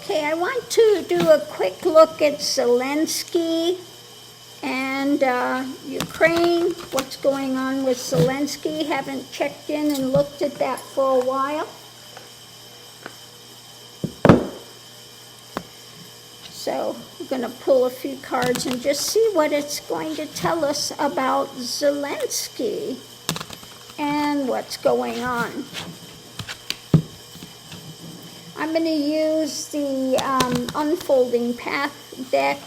Okay, I want to do a quick look at Zelensky and Ukraine, what's going on with Zelensky. Haven't checked in and looked at that for a while. So we're going to pull a few cards and just see what it's going to tell us about Zelensky and what's going on. I'm going to use the Unfolding Path deck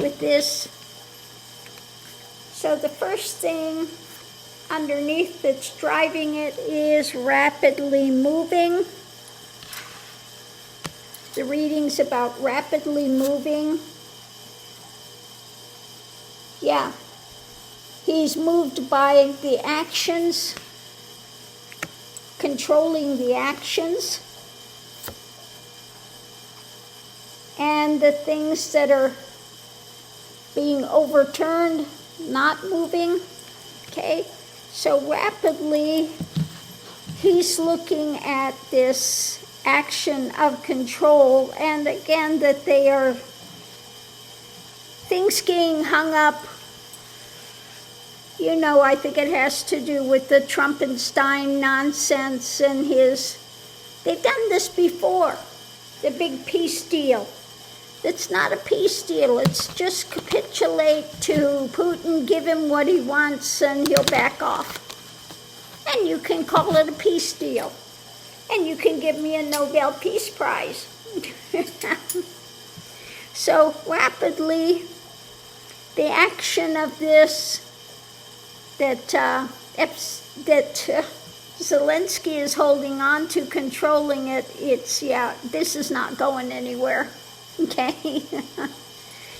with this. So the first thing underneath that's driving it is rapidly moving. The reading's about rapidly moving. Yeah, he's moved by the actions, controlling the actions, and the things that are being overturned, not moving. Okay, so rapidly he's looking at this action of control, and again that they are things getting hung up. You know, I think it has to do with the Trumpenstein nonsense and they've done this before, the big peace deal. It's not a peace deal, it's just capitulate to Putin, give him what he wants, and he'll back off. And you can call it a peace deal. And you can give me a Nobel Peace Prize. So rapidly, the action of this that Zelensky is holding on to, controlling it, this is not going anywhere. Okay?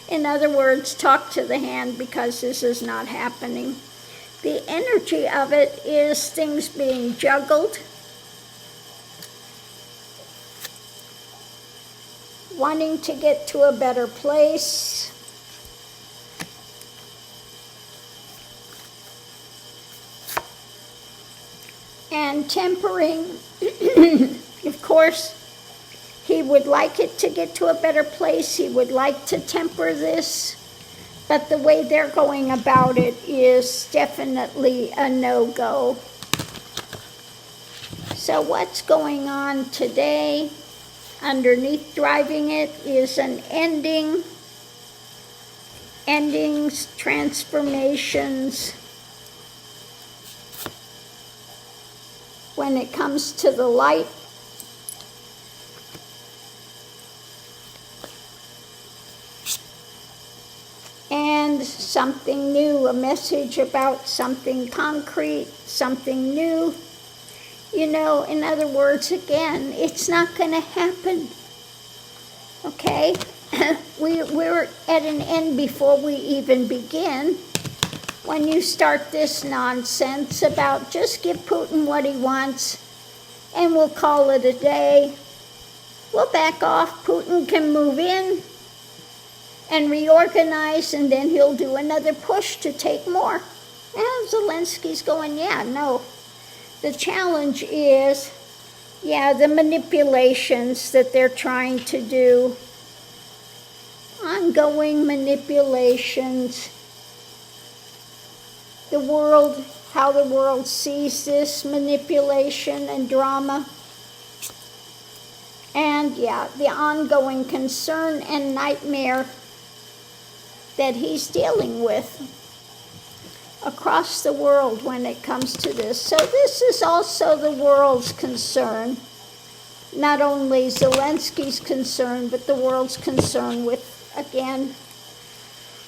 In other words, talk to the hand because this is not happening. The energy of it is things being juggled, wanting to get to a better place, and tempering. Of course, he would like it to get to a better place. He would like to temper this, but the way they're going about it is definitely a no-go. So what's going on today? Underneath driving it is an endings, transformations. When it comes to the light, and something new, a message about something concrete, something new. You know, in other words, again, it's not going to happen. Okay? We're at an end before we even begin. When you start this nonsense about just give Putin what he wants and we'll call it a day, we'll back off. Putin can move in and reorganize, and then he'll do another push to take more. And Zelensky's going, yeah, no. The challenge is, the manipulations that they're trying to do, ongoing manipulations, the world, how the world sees this manipulation and drama, and the ongoing concern and nightmare that he's dealing with across the world when it comes to this. So this is also the world's concern, not only Zelensky's concern, but the world's concern with, again,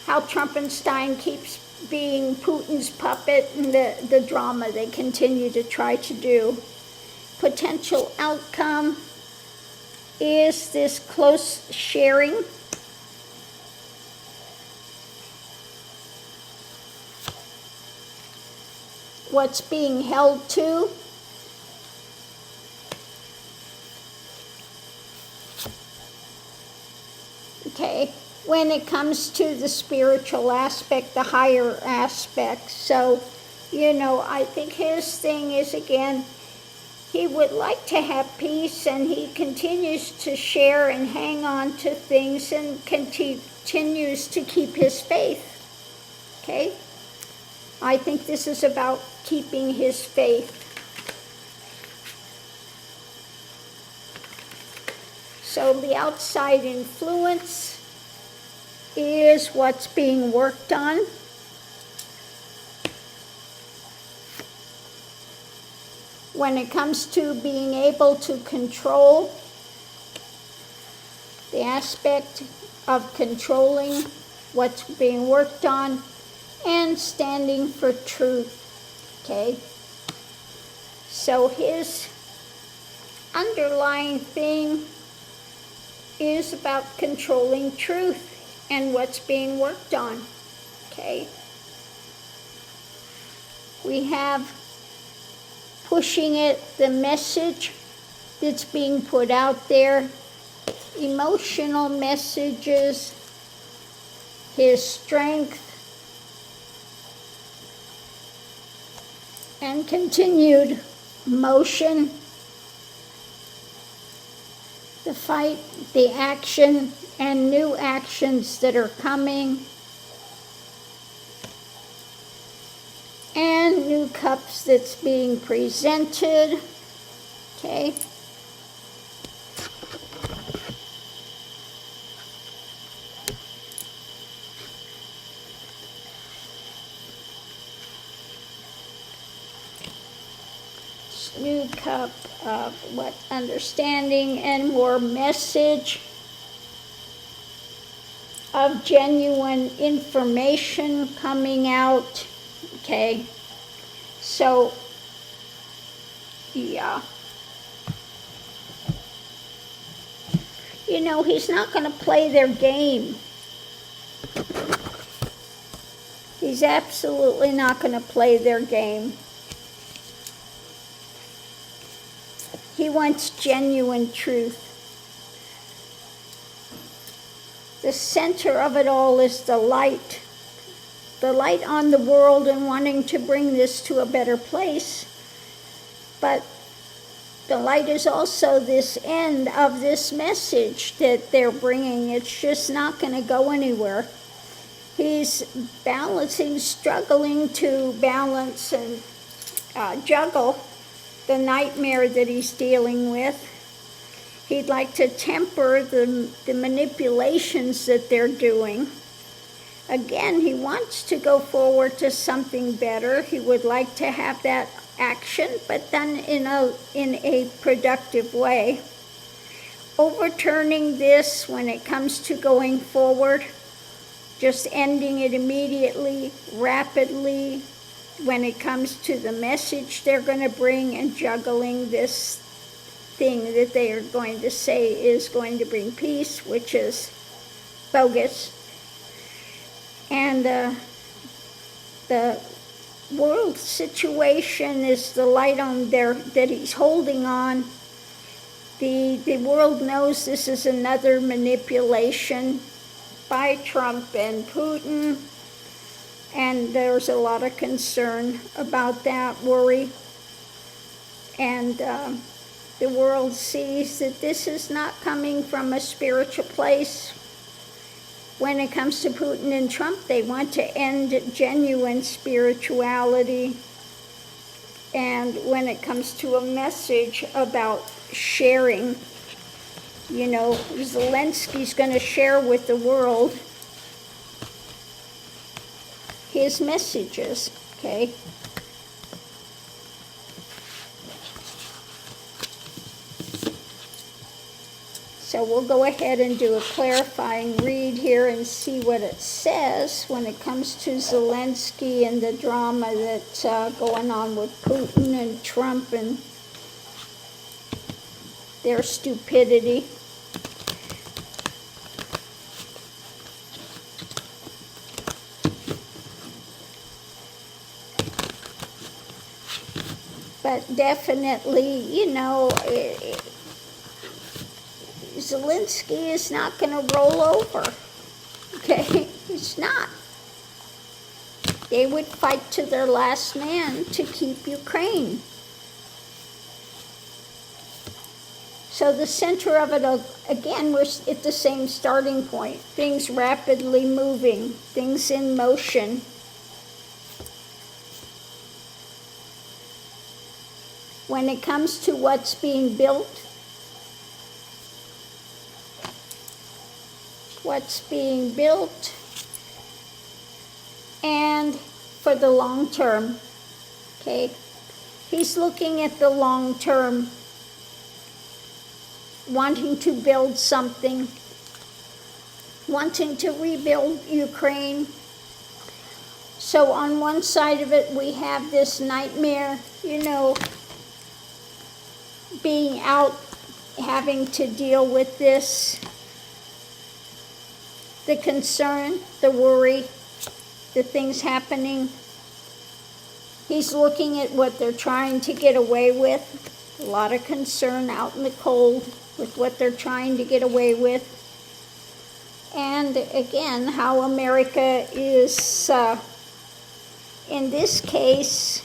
how Trumpenstein keeps being Putin's puppet and the drama they continue to try to do. Potential outcome is this close sharing. What's being held to. Okay, when it comes to the spiritual aspect, the higher aspect. So, I think his thing is, again, he would like to have peace, and he continues to share and hang on to things and continues to keep his faith. Okay? I think this is about keeping his faith. So the outside influence is what's being worked on. When it comes to being able to control, the aspect of controlling what's being worked on and standing for truth, okay? So his underlying thing is about controlling truth and what's being worked on, okay? We have pushing it, the message that's being put out there, emotional messages, his strength, and continued motion, the fight, the action, and new actions that are coming, and new cups that's being presented, okay? New cup of what? Understanding and more message of genuine information coming out. Okay, so yeah, you know, he's not going to play their game. He's absolutely not going to play their game. He wants genuine truth. The center of it all is the light on the world and wanting to bring this to a better place. But the light is also this end of this message that they're bringing. It's just not going to go anywhere. He's balancing, struggling to balance and juggle the nightmare that he's dealing with. He'd like to temper the manipulations that they're doing. Again, he wants to go forward to something better. He would like to have that action, but done in a productive way. Overturning this when it comes to going forward, just ending it immediately, rapidly, when it comes to the message they're going to bring, and juggling this thing that they are going to say is going to bring peace, which is bogus. And the world situation is the light on there that he's holding on. The world knows this is another manipulation by Trump and Putin, and there's a lot of concern about that, worry. And the world sees that this is not coming from a spiritual place. When it comes to Putin and Trump, they want to end genuine spirituality. And when it comes to a message about sharing, you know, Zelensky's going to share with the world his messages, okay? So we'll go ahead and do a clarifying read here and see what it says when it comes to Zelensky and the drama that's going on with Putin and Trump and their stupidity. But definitely, you know, Zelensky is not going to roll over, okay? It's not. They would fight to their last man to keep Ukraine. So the center of it, again, we're at the same starting point. Things rapidly moving, things in motion. When it comes to what's being built, and for the long term, okay? He's looking at the long term, wanting to build something, wanting to rebuild Ukraine. So on one side of it, we have this nightmare, being out, having to deal with this, the concern, the worry, the things happening. He's looking at what they're trying to get away with. A lot of concern out in the cold with what they're trying to get away with. And again, how America is, in this case,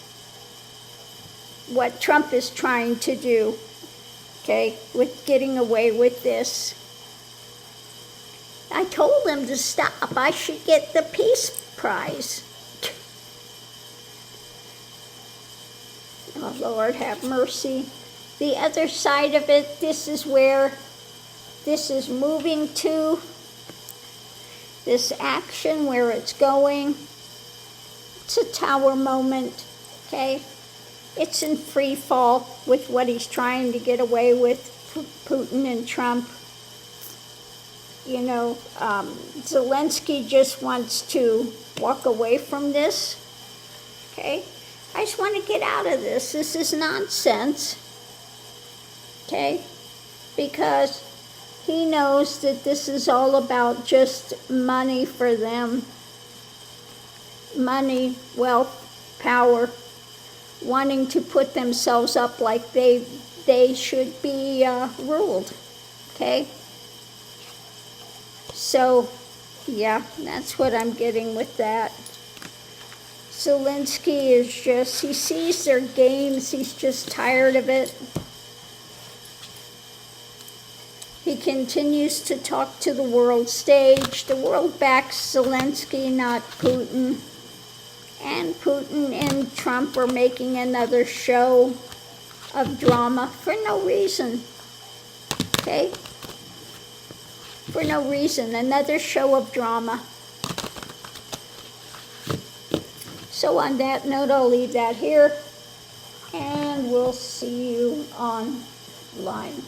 what Trump is trying to do, okay, with getting away with this. I told him to stop. I should get the Peace Prize. Oh, Lord, have mercy. The other side of it, this is where this is moving to, this action, where it's going. It's a tower moment, okay? It's in free fall with what he's trying to get away with, Putin and Trump. Zelensky just wants to walk away from this, okay? I just want to get out of this. This is nonsense, okay? Because he knows that this is all about just money for them. Money, wealth, power, wanting to put themselves up like they should be ruled, okay? So, yeah, that's what I'm getting with that. Zelensky is just, he sees their games, he's just tired of it. He continues to talk to the world stage. The world backs Zelensky, not Putin. And Putin and Trump are making another show of drama for no reason. Okay? For no reason. Another show of drama. So on that note, I'll leave that here. And we'll see you online.